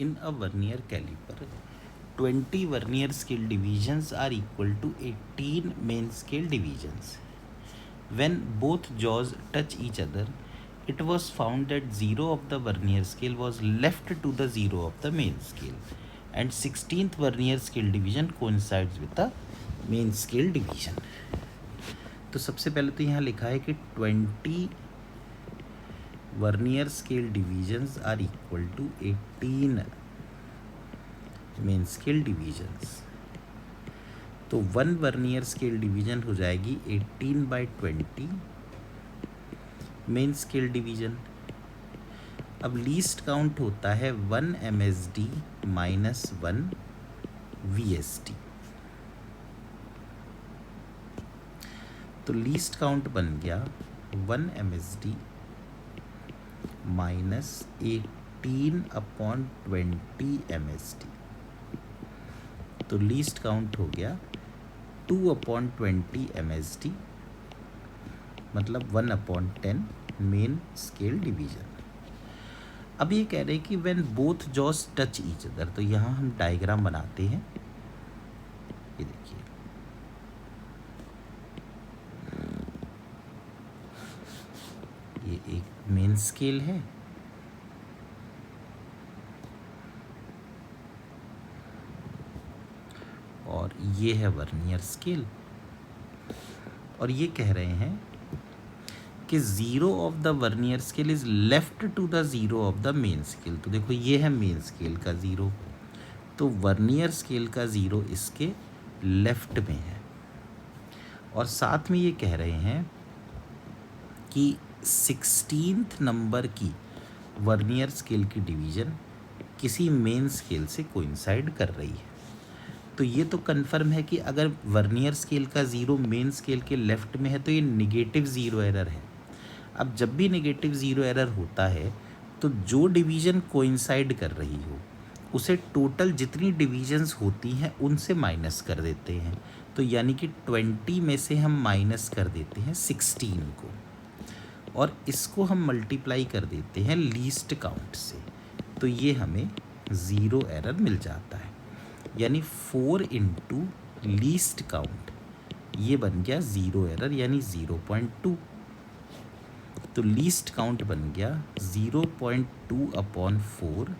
In a vernier caliper, 20 vernier scale divisions are equal to 18 main scale divisions. When both jaws touch each other, it was found that 0 of the vernier scale was left to the 0 of the main scale, and 16th vernier scale division coincides with the main scale division. तो सबसे पहले तो यहाँ लिखा है कि 20 vernier scale divisions are equal to 18 main scale divisions. तो 1 vernier scale division हो जाएगी 18/20 मेन स्केल डिवीजन. अब लीस्ट काउंट होता है 1 MSD माइनस 1 VSD. तो लीस्ट काउंट बन गया 1 MSD माइनस 18/20 MSD. तो लीस्ट काउंट हो गया 2/20 MSD, मतलब 1/10 मेन स्केल डिवीजन. अब ये कह रहे हैं कि when both jaws touch each other, तो यहाँ हम डायग्राम बनाते हैं. ये देखिए, ये एक मेन स्केल है और ये है वर्नियर स्केल, और ये कह रहे हैं कि 0 of the vernier scale is left to the 0 of the main scale. तो देखो ये है मेन स्केल का 0, तो वर्नियर स्केल का 0 इसके लेफ्ट में है. और साथ में ये कह रहे हैं कि 16th नंबर की वर्नियर स्केल की डिवीजन किसी मेन स्केल से कोइंसाइड कर रही है. तो ये तो कन्फर्म है कि अगर वर्नियर स्केल का 0 मेन स्केल के लेफ्ट में है तो ये निगेटिव 0 एरर है. अब जब भी नेगेटिव 0 एरर होता है तो जो डिवीज़न कोइंसाइड कर रही हो उसे टोटल जितनी डिवीजन्स होती हैं उनसे माइनस कर देते हैं. तो यानी कि 20 में से हम माइनस कर देते हैं 16 को, और इसको हम मल्टीप्लाई कर देते हैं लीस्ट काउंट से. तो ये हमें 0 एरर मिल जाता है. यानी 4 इंटू लीस्ट काउंट, ये बन गया 0 एरर यानी 0.2. तो लीस्ट काउंट बन गया 0.2/4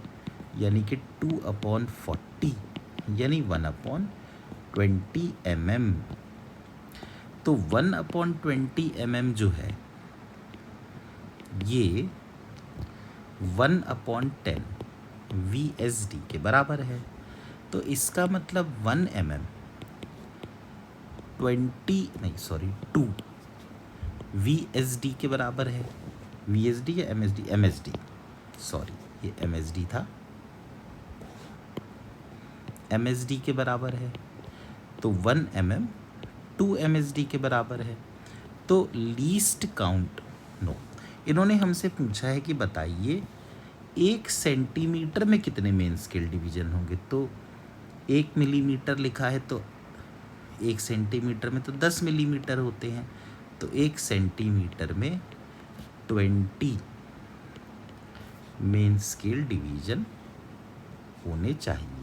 यानी कि 2/40 यानी 1/20 mm. तो 1/20 mm जो है ये 1/10 VSD के बराबर है. तो इसका मतलब 1 mm 2 VSD के बराबर है. VSD या MSD? MSD, सॉरी, ये MSD था. MSD के बराबर है. तो 1 mm 2 MSD के बराबर है. तो लीस्ट काउंट नो, इन्होंने हमसे पूछा है कि बताइए 1 सेंटीमीटर में कितने मेन स्केल डिवीजन होंगे. तो 1 मिलीमीटर लिखा है तो 1 सेंटीमीटर में तो 10 मिलीमीटर होते हैं. तो 1 सेंटीमीटर में 20 मेन स्केल डिवीजन होने चाहिए.